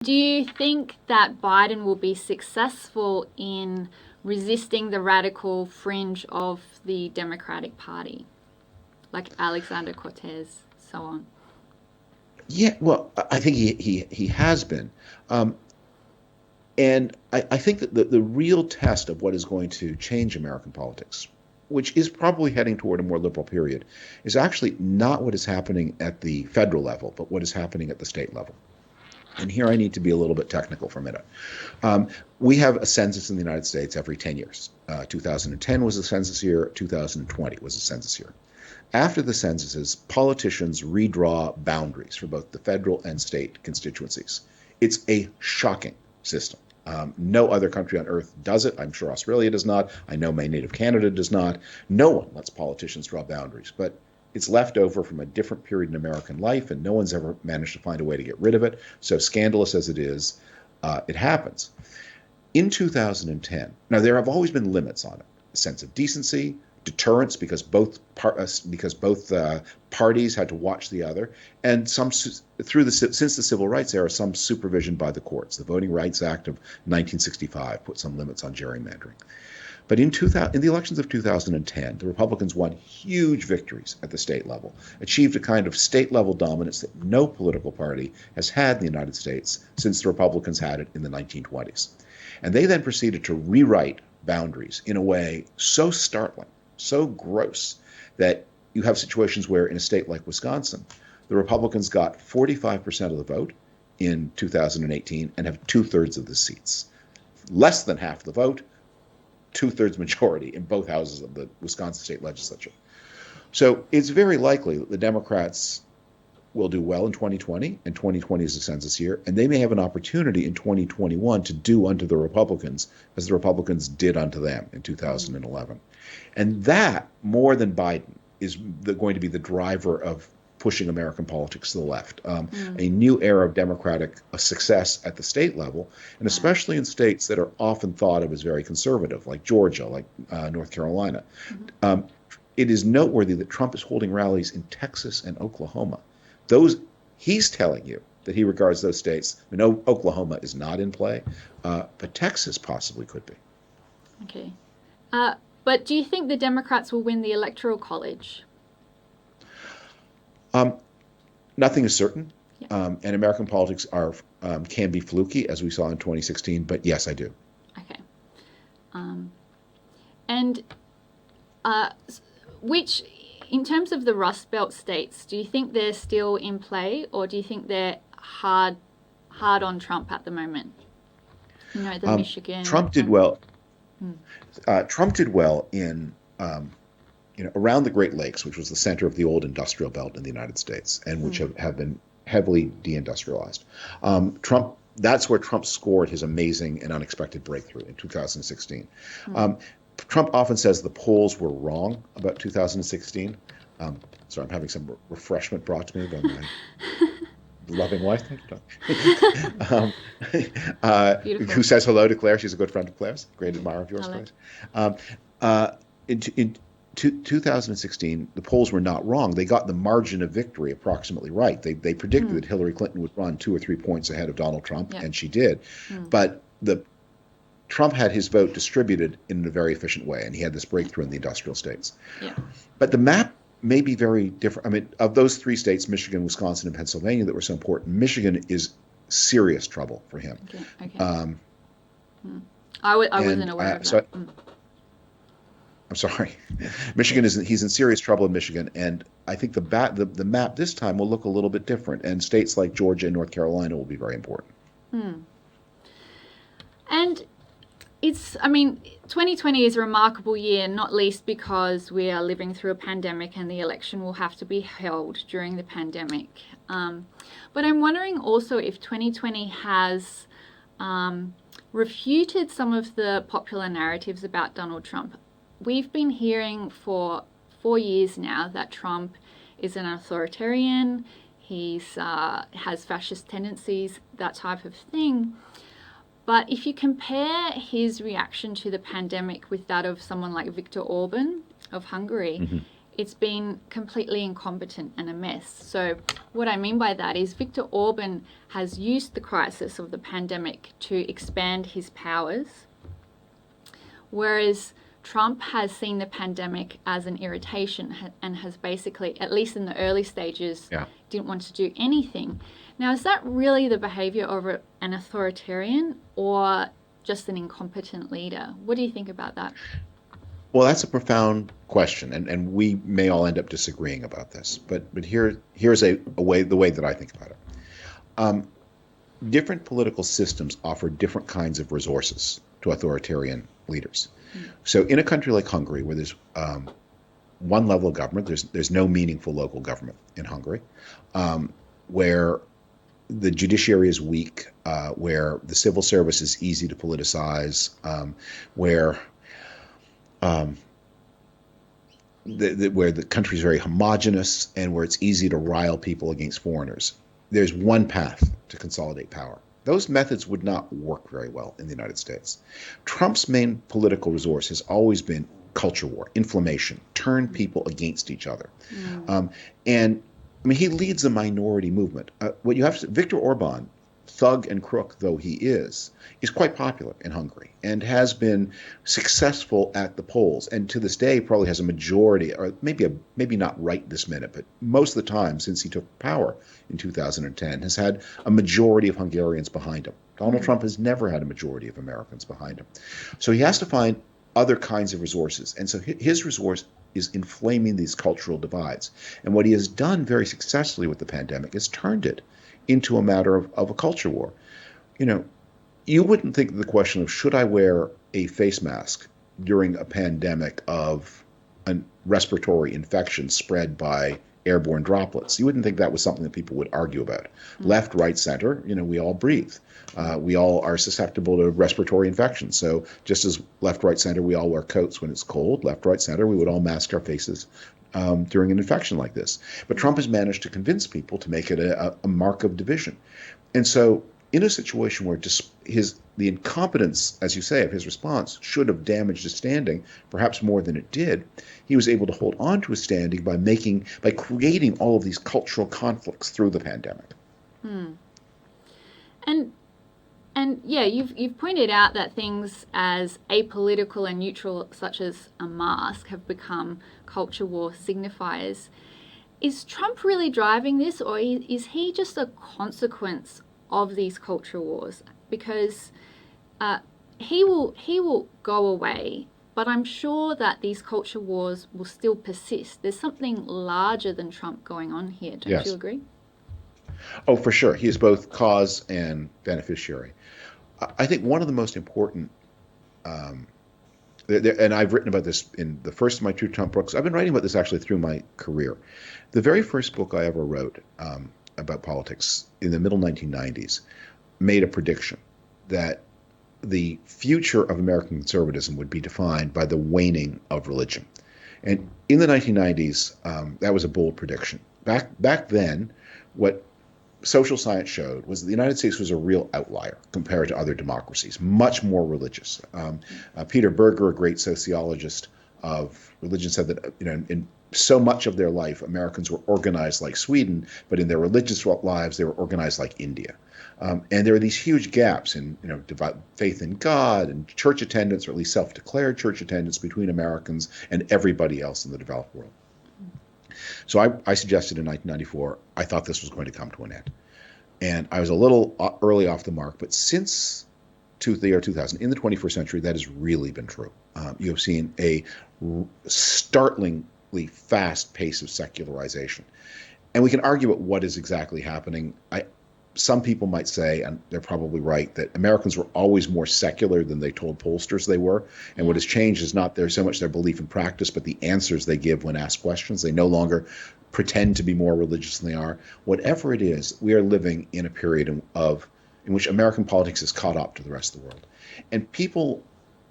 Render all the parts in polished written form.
Do you think that Biden will be successful in resisting the radical fringe of the Democratic Party, like Alexander Cortez, so on? Yeah, well, I think he has been. And I think that the real test of what is going to change American politics, which is probably heading toward a more liberal period, is actually not what is happening at the federal level, but what is happening at the state level. And here I need to be a little bit technical for a minute. We have a census in the United States every 10 years. 2010 was a census year, 2020 was a census year. After the censuses, politicians redraw boundaries for both the federal and state constituencies. It's a shocking system. No other country on earth does it. I'm sure Australia does not. I know my native Canada does not. No one lets politicians draw boundaries. But it's left over from a different period in American life, and no one's ever managed to find a way to get rid of it. So scandalous as it is, it happens. In 2010, now there have always been limits on it: a sense of decency, deterrence, because both parties had to watch the other, and since the Civil Rights era, some supervision by the courts. The Voting Rights Act of 1965 put some limits on gerrymandering. But in the elections of 2010, the Republicans won huge victories at the state level, achieved a kind of state-level dominance that no political party has had in the United States since the Republicans had it in the 1920s. And they then proceeded to rewrite boundaries in a way so startling, so gross, that you have situations where in a state like Wisconsin, the Republicans got 45% of the vote in 2018 and have 2/3 of the seats. Less than half the vote, 2/3 majority in both houses of the Wisconsin state legislature. So it's very likely that the Democrats will do well in 2020, and 2020 is a census year, and they may have an opportunity in 2021 to do unto the Republicans as the Republicans did unto them in 2011. And that, more than Biden, is going to be the driver of pushing American politics to the left. A new era of Democratic success at the state level, and especially in states that are often thought of as very conservative, like Georgia, like North Carolina. It is noteworthy that Trump is holding rallies in Texas and Oklahoma. He's telling you that he regards those states. I know Oklahoma is not in play, but Texas possibly could be. Okay. But do you think the Democrats will win the Electoral College? Nothing is certain, and American politics can be fluky, as we saw in 2016. But yes, I do. Okay. And which, in terms of the Rust Belt states, do you think they're still in play, or do you think they're hard on Trump at the moment? You know, the Michigan. Trump did well. Trump did well in around the Great Lakes, which was the center of the old industrial belt in the United States, and which have been heavily deindustrialized. That's where Trump scored his amazing and unexpected breakthrough in 2016. Trump often says the polls were wrong about 2016. So I'm having some refreshment brought to me by my loving wife, who says hello to Claire. She's a good friend of Claire's, great admirer of yours, Claire. In 2016, the polls were not wrong. They got the margin of victory approximately right. They predicted that Hillary Clinton would run 2 or 3 points ahead of Donald Trump, and she did. But Trump had his vote distributed in a very efficient way, and he had this breakthrough in the industrial states. But the map may be very different. I mean, of those 3 states, Michigan, Wisconsin, and Pennsylvania, that were so important, Michigan is serious trouble for him. Okay. I wasn't aware of that. I'm sorry. He's in serious trouble in Michigan, and I think the map this time will look a little bit different, and states like Georgia and North Carolina will be very important. And 2020 is a remarkable year, not least because we are living through a pandemic and the election will have to be held during the pandemic. But I'm wondering also if 2020 has refuted some of the popular narratives about Donald Trump. We've been hearing for 4 years now that Trump is an authoritarian, he's has fascist tendencies, that type of thing. But if you compare his reaction to the pandemic with that of someone like Viktor Orban of Hungary, it's been completely incompetent and a mess. So what I mean by that is Viktor Orban has used the crisis of the pandemic to expand his powers, whereas Trump has seen the pandemic as an irritation and has basically, at least in the early stages, didn't want to do anything. Now, is that really the behavior of an authoritarian or just an incompetent leader? What do you think about that? Well, that's a profound question, and we may all end up disagreeing about this. But here's the way that I think about it. Different political systems offer different kinds of resources to authoritarian leaders. So in a country like Hungary, where there's one level of government, there's no meaningful local government in Hungary, where the judiciary is weak, where the civil service is easy to politicize, where the country is very homogenous, and where it's easy to rile people against foreigners. There's one path to consolidate power. Those methods would not work very well in the United States. Trump's main political resource has always been culture war, inflammation, turn people against each other. And I mean, he leads a minority movement. What you have to, Viktor Orban, thug and crook though he is quite popular in Hungary and has been successful at the polls, and to this day probably has a majority, or maybe not right this minute, but most of the time since he took power in 2010 has had a majority of Hungarians behind him. Donald Trump has never had a majority of Americans behind him. So he has to find other kinds of resources, and so his resource is inflaming these cultural divides. And what he has done very successfully with the pandemic is turned it into a matter of a culture war. You know, you wouldn't think the question of should I wear a face mask during a pandemic of a respiratory infection spread by airborne droplets. You wouldn't think that was something that people would argue about. Left, right, center, you know, we all breathe. We all are susceptible to respiratory infections. So just as left, right, center, we all wear coats when it's cold. Left, right, center, we would all mask our faces during an infection like this. But Trump has managed to convince people to make it a mark of division. And so in a situation where just the incompetence, as you say, of his response should have damaged his standing, perhaps more than it did, he was able to hold on to his standing by creating all of these cultural conflicts through the pandemic. And yeah, you've pointed out that things as apolitical and neutral, such as a mask, have become culture war signifiers. Is Trump really driving this, or is he just a consequence of these culture wars? Because he will go away, but I'm sure that these culture wars will still persist. There's something larger than Trump going on here. Don't you agree? Oh, for sure. He is both cause and beneficiary. I think one of the most important, and I've written about this in the first of my two Trump books. I've been writing about this actually through my career. The very first book I ever wrote about politics in the middle 1990s made a prediction that the future of American conservatism would be defined by the waning of religion. And in the 1990s, that was a bold prediction. Back then, what social science showed was that the United States was a real outlier compared to other democracies, much more religious. Peter Berger, a great sociologist of religion, said that in so much of their life, Americans were organized like Sweden, but in their religious lives, they were organized like India. And there are these huge gaps in faith in God and church attendance, or at least self-declared church attendance, between Americans and everybody else in the developed world. So I suggested in 1994, I thought this was going to come to an end. And I was a little early off the mark, but since the year 2000, in the 21st century, that has really been true. You have seen a startlingly fast pace of secularization. And we can argue about what is exactly happening. Some people might say, and they're probably right, that Americans were always more secular than they told pollsters they were. And what has changed is not so much their belief in practice, but the answers they give when asked questions. They no longer pretend to be more religious than they are. Whatever it is, we are living in a period in which American politics has caught up to the rest of the world. And people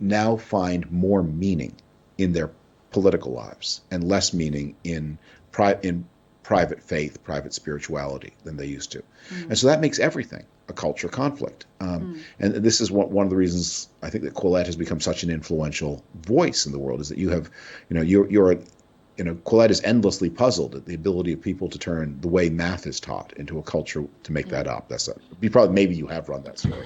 now find more meaning in their political lives and less meaning in private faith, private spirituality than they used to. And so that makes everything a culture conflict. And this is one of the reasons I think that Quillette has become such an influential voice in the world, is that you have, you're Quillette is endlessly puzzled at the ability of people to turn the way math is taught into a culture to make that up. Maybe you have run that story.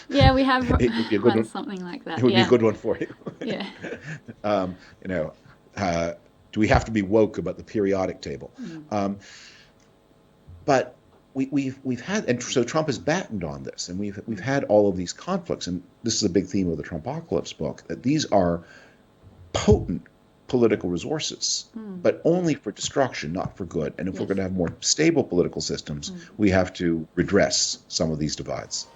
Yeah, we have it would be a good run one. something like that. It would be a good one for you. Yeah. Do we have to be woke about the periodic table? But we've had, and so Trump has battened on this, and we've had all of these conflicts, and this is a big theme of the Trumpocalypse book, that these are potent political resources, but only for destruction, not for good. And if we're going to have more stable political systems, we have to redress some of these divides.